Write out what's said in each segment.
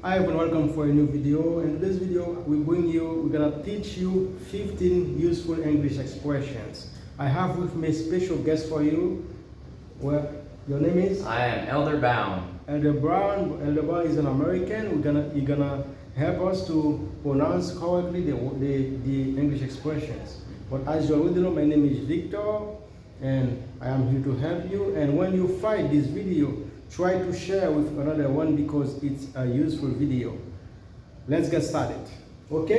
Hi everyone, welcome for a new video. In this video, we're gonna teach you 15 useful English expressions. I have with me a special guest for you. Well, your name is? I am Elder Bound. Elder Brown. Elder Brown is an American. You're gonna help us to pronounce correctly the English expressions. But as you already know, my name is Victor, and I am here to help you. And when you find this video, try to share with another one because it's a useful video. Let's get started. Ok?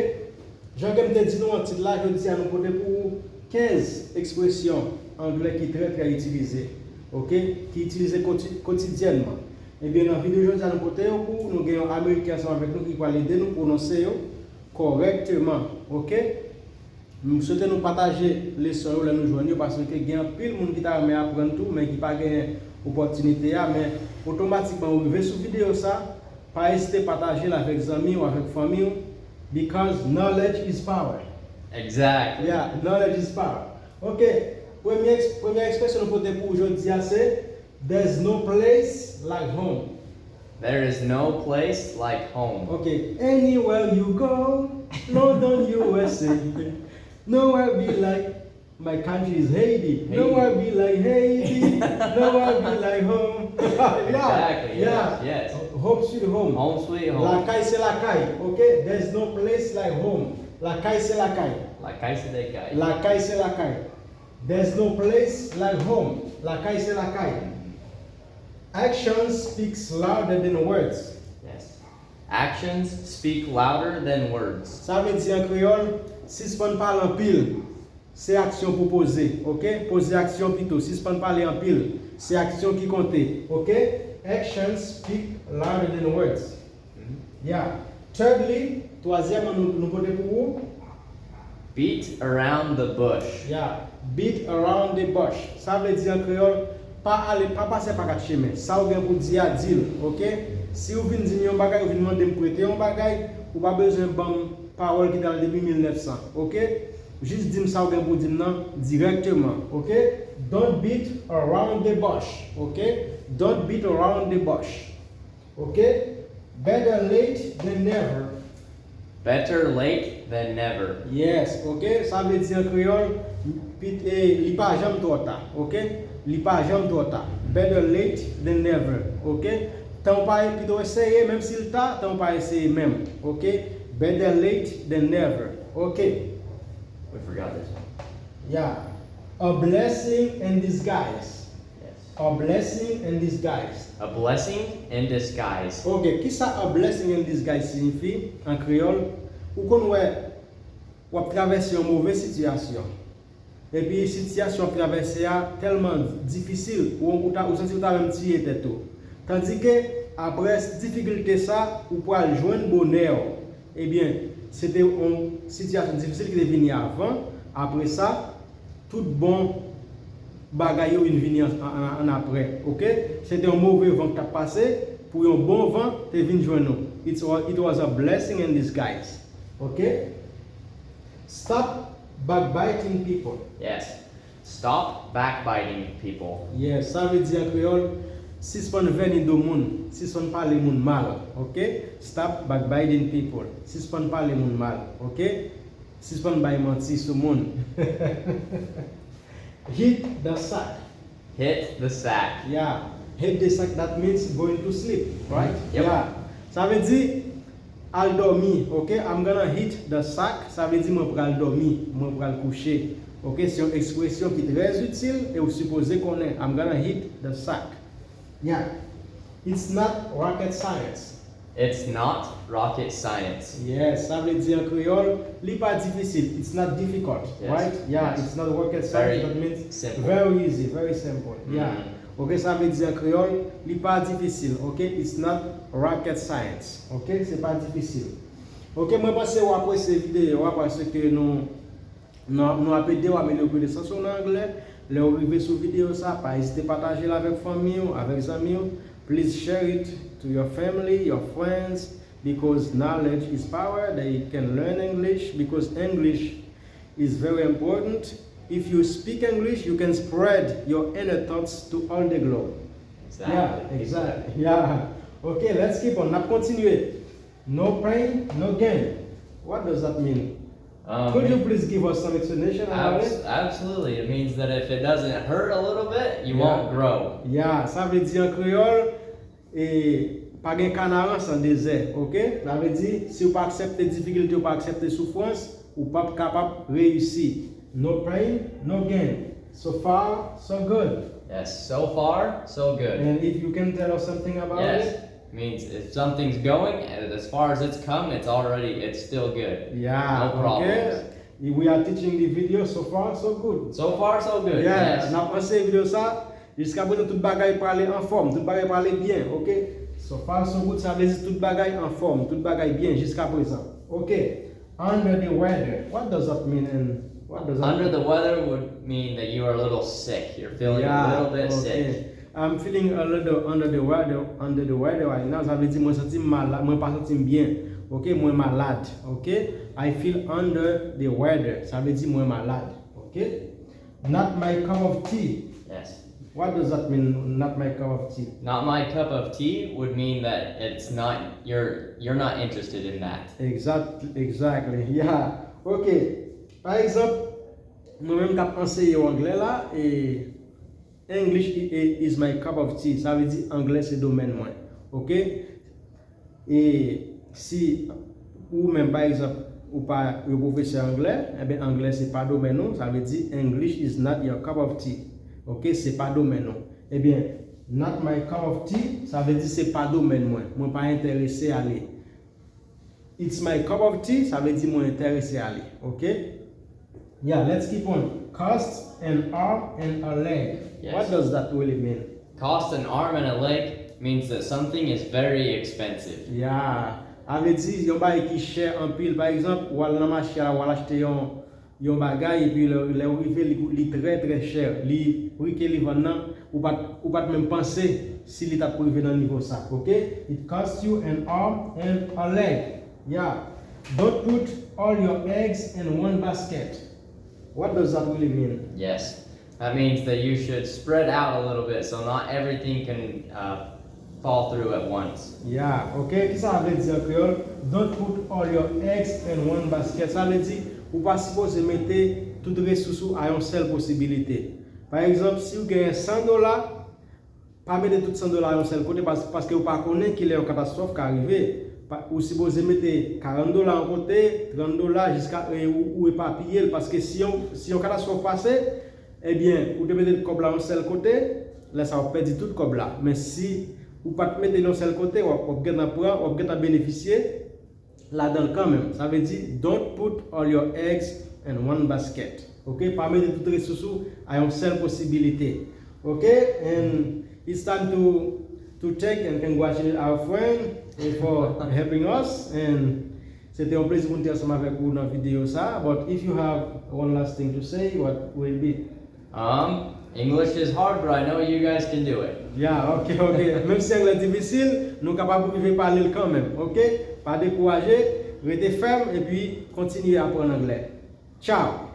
Jean-Kem te dit nous en titre là, je dis à nous côté pour 15 expressions anglais qui sont très utilisées. Ok? Qui utilisées quotidiennement. Et bien dans la vidéo aujourd'hui, à nous côté pour nous avons un Américain avec nous qui va aider nous prononcer correctement. Ok? Nous souhaitons nous partager les sons là nous joindre parce que il y a pile monde qui t'a aimé apprendre tout mais qui pas gagné opportunité mais automatiquement vous arrivez sur vidéo ça pas hésiter à partager avec les amis ou avec famille because knowledge is power. Exactly. Yeah, knowledge is power. OK, première expression pour aujourd'hui c'est there's no place like home. There is no place like home. OK, anywhere you go, London, USA. Nowhere be like my country is Haiti. Nowhere be like Haiti. Nowhere be like home. Exactly. Yeah. Yes. Home sweet home. Home sweet home. La caille c'est la caille. Okay. There's no place like home. La caille c'est la caille. La caille c'est des cailles. La caille c'est la caille. There's no place like home. La caille c'est la caille. Action speaks louder than words. Yes. Actions speak louder than words. Ça veut dire en créole, si ce qu'on parle en pile, c'est action pour poser, ok? Poser action plutôt. Si ce qu'on parle en pile, c'est action qui compte, ok? Actions speak louder than words. Yeah. Thirdly, troisième, nous comptons pour vous. Beat around the bush. Yeah. Beat around the bush. Ça veut dire en créole, pas passer par quatre chemins. Ça ou bien pour dire à dire, ok? Si vous venez dire un bagage, vous venez demander de prêter un bagage, vous n'avez pas besoin de parole qui date depuis 1900, ok? Juste dire ça pour dire non directement, ok? Don't beat around the bush, ok? Don't beat around the bush, ok? Better late than never. Better late than never. Yes, ok? Ça veut dire en créole, li pas jamais trop tard, ok? Li pas jamais trop tard. Better late than never, ok? Tant pas plutôt essayer même s'il tard, tant pas essayer même, ok? Better late than never, ok? We forgot this one. Yeah. A blessing in disguise. Yes. A blessing in disguise. A blessing in disguise. Ok, qui ça a blessing in disguise signifie en créole? Ou qu'on ou traverser une mauvaise situation. Et puis situation traversée tellement difficile ou on senti même tirer tête. Tandis que après difficulté ça ou pour joindre bonheur. Eh bien, c'était une situation difficile qui est venue avant. Après ça, tout bon bagaille est venu en après. OK? C'était un mauvais vent qui a passé. Pour un bon vent, tu es venu joindre nous. It was a blessing in disguise. OK? Stop backbiting people. Yes. Stop backbiting people. Yes, ça veut dire en créole, si on venir do moun, si on parle moun mal, ok? Stop backbiting people. Si on parle moun mal, ok? Si on bay menti sur moun. Hit the sack. Hit the sack. Yeah. Hit the sack, that means going to sleep, right? Yep. Yeah. Ça veut dire al dormir, ok? I'm gonna hit the sack. Ça veut dire moi pral dormir, moi pral coucher. Ok? C'est une expression qui est très utile et vous supposez qu'on est. I'm gonna hit the sack. Yeah. It's not rocket science. It's not rocket science. Yes, ça veut dire en créole, c'est pas difficile. It's not difficult, Yes. right? Yeah, Yes. it's not rocket Very science. That means simple. very easy, very simple. Yeah. Ok, ça veut dire en créole, c'est pas difficile. Ok, it's not rocket science. Ok, c'est pas difficile. Ok, moi pense que après cette vidéo, parce que nous avons aidé à améliorer la connaissance en anglais. Les arriver sur vidéo ça, pas hésiter à partager avec famille, avec amis. Please share it to your family, your friends, because knowledge is power. They can learn English because English is very important. If you speak English, you can spread your inner thoughts to all the globe. Exactly. Yeah, exactly. Yeah. Okay, let's keep on. On va continuer. No pain, no gain. What does that mean? Could you please give us some explanation about it? Absolutely. It means that if it doesn't hurt a little bit, you won't grow. Yeah, ça veut dire en créole et pas de canard sans désert, ok? Ça veut dire si vous pas accepter difficulté ou pas accepter souffrance, ou pas capable réussir. No pain, no gain. So far, so good. Yes, so far, so good. And if you can tell us something about it? Means if something's going, and as far as it's come, it's still good. Yeah, no problems. Okay. We are teaching the video so far, so good. So far, so good. Yeah, Yes. on a pensé vidéo ça, jusqu'à présent tout bagay parler en forme, tout bagay parler bien, ok? So far, so good, ça veut dire tout bagay en forme, tout bagay bien jusqu'à présent. Ok. Under the weather, what does that mean? And what does that Under mean? the weather would mean that you are a little sick. You're feeling a little bit sick. I'm feeling a little under the weather right now. Ça veut dire moi senti malade, moi pas senti bien. OK, moi malade. OK? I feel under the weather. Ça veut dire moi malade. OK? Not my cup of tea. Yes. What does that mean? Not my cup of tea. Not my cup of tea would mean that it's not you're not interested in that. Exactly. Yeah. OK. Par exemple, moi-même qui enseigné anglais là et English is my cup of tea. Ça veut dire anglais c'est domaine moi. OK? Et si ou même par exemple ou pas le professeur anglais, eh bien anglais c'est pas domaine non, ça veut dire English is not your cup of tea. OK, c'est pas domaine non. Eh bien not my cup of tea, ça veut dire c'est pas domaine moi. Moi pas intéressé à aller. It's my cup of tea, ça veut dire moi intéressé à aller. OK? Yeah, let's keep on. Cost an arm and a leg. Yes. What does that really mean? Cost an arm and a leg means that something is very expensive. Yeah. Avait dit yon bagay qui cher en pile par exemple ou aller dans marché ou acheter yon bagay et puis le rive li très cher. Li prix que li vend ou pas même penser si li t'a privé dans niveau ça. OK? It costs you an arm and a leg. Yeah. Don't put all your eggs in one basket. What does that really mean? Yes. That means that you should spread out a little bit so not everything can fall through at once. Yeah, okay. Qu'est-ce que ça veut dire créole? Don't put all your eggs in one basket. Ça veut dire ou pas supposé mettre toutes les ressources à une seule possibilité. Par exemple, si vous gagnez $100, pas mettre tout $100 à un seul côté parce que vous pas connaissez qu'il y a une catastrophe qui arrive. Ou supposé mettre $40 en côté, $30 jusqu'à ou éparpiller parce que si on catastrophe passe, eh bien, vous devez mettre le cob là un seul côté, là ça va perdre tout le cob là. Mais si vous pas mettre un seul côté, vous pouvez bénéficier là-dedans quand même. Ça veut dire don't put all your eggs in one basket. OK, pas mettre toutes les ressources à une seule possibilité. OK, and it's time to take and congratulate our friend for helping us, and c'était un plaisir de ensemble avec vous dans la vidéo ça. But if you have one last thing to say, what will it be? English is hard, but I know you guys can do it. Yeah, ok. Même si c'est difficile, nous sommes capables de parler quand même. OK? Pas décourager, restez ferme et puis continuez à apprendre l'anglais. Ciao!